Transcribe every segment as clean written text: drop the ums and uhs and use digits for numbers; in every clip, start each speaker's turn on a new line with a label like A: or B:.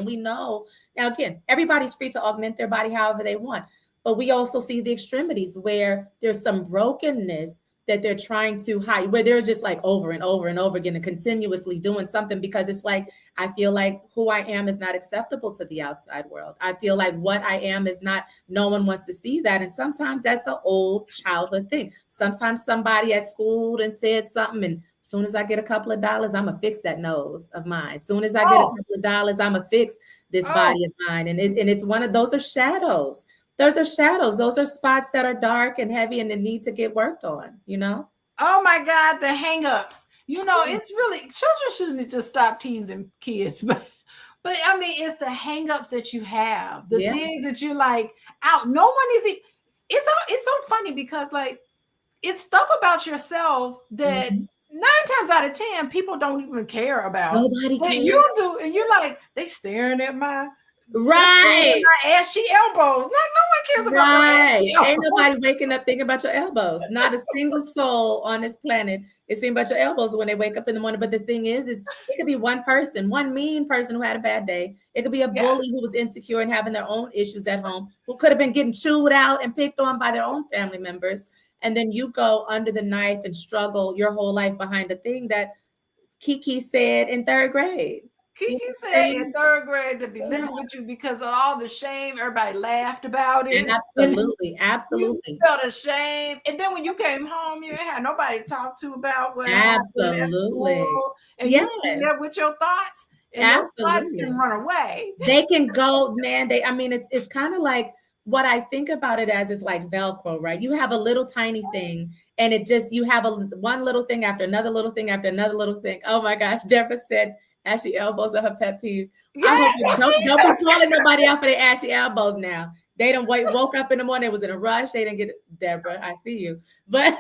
A: we know, now again, everybody's free to augment their body however they want. But we also see the extremities where there's some brokenness that they're trying to hide, where they're just like over and over and over again and continuously doing something, because it's like, I feel like who I am is not acceptable to the outside world. I feel like what I am is not, no one wants to see that. And sometimes that's an old childhood thing. Sometimes somebody at school and said something, and as soon as I get a couple of dollars, I'm gonna fix that nose of mine. As soon as I get a couple of dollars, I'm gonna fix this body of mine. And it's one of those are shadows. Those are shadows. Those are spots that are dark and heavy and they need to get worked on, you know?
B: Oh my God, the hang-ups. You know, it's really, children shouldn't just stop teasing kids, but I mean, it's the hang-ups that you have, the things that you're like, out. No one is, it's so funny because like, it's stuff about yourself that 9 times out of 10, people don't even care about.
A: Nobody cares.
B: You do, and you're like, they staring at my
A: my
B: ashy elbows. Like, no one cares about your ashy elbows.
A: Ain't nobody waking up thinking about your elbows. Not a single soul on this planet is thinking about your elbows when they wake up in the morning. But the thing is it could be one person, one mean person who had a bad day. It could be a bully who was insecure and having their own issues at home, who could have been getting chewed out and picked on by their own family members. And then you go under the knife and struggle your whole life behind a thing that Kiki said in 3rd grade.
B: Kiki said in 3rd grade to be living with you because of all the shame. Everybody laughed about it.
A: Absolutely.
B: You felt ashamed. And then when you came home, you had nobody to talk to about what happened at school. And you sitting there with your thoughts, and those thoughts can run away.
A: They can go, man. It's kind of like, what I think about it as is like Velcro, right? You have a little tiny thing, and you have one little thing after another little thing after another little thing. Oh my gosh, Deborah said ashy elbows are her pet peeves.
B: Yes.
A: Don't be calling nobody out for their ashy elbows now. They done woke up in the morning, it was in a rush. They didn't get it. Deborah, I see you. But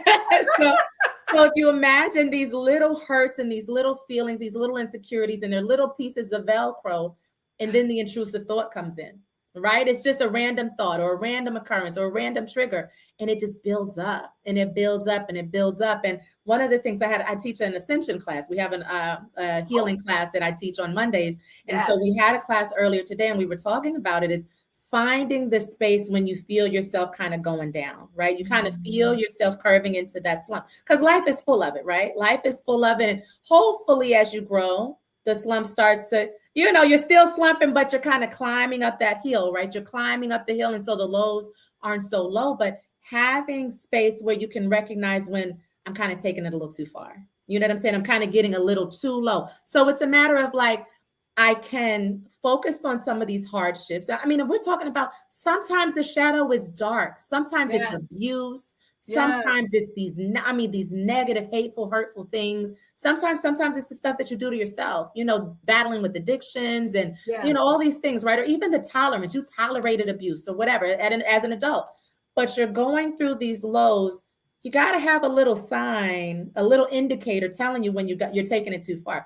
A: so if you imagine these little hurts and these little feelings, these little insecurities, and their little pieces of Velcro, and then the intrusive thought comes in. Right? It's just a random thought or a random occurrence or a random trigger. And it just builds up and it builds up and it builds up. And one of the things I teach an ascension class. We have a healing class that I teach on Mondays. And so we had a class earlier today and we were talking about it, is finding the space when you feel yourself kind of going down, right? You kind of feel yourself curving into that slump, because life is full of it, right? Life is full of it. And hopefully as you grow, the slump starts to, you're still slumping, but you're kind of climbing up that hill, right? You're climbing up the hill. And so the lows aren't so low, but having space where you can recognize when I'm kind of taking it a little too far. You know what I'm saying? I'm kind of getting a little too low. So it's a matter of like, I can focus on some of these hardships. I mean, we're talking about, sometimes the shadow is dark. Sometimes it's abuse. Sometimes it's these negative, hateful, hurtful things. Sometimes it's the stuff that you do to yourself, battling with addictions and, all these things, right? Or even the tolerance, you tolerated abuse or whatever as an adult, but you're going through these lows. You got to have a little sign, a little indicator telling you when you're taking it too far.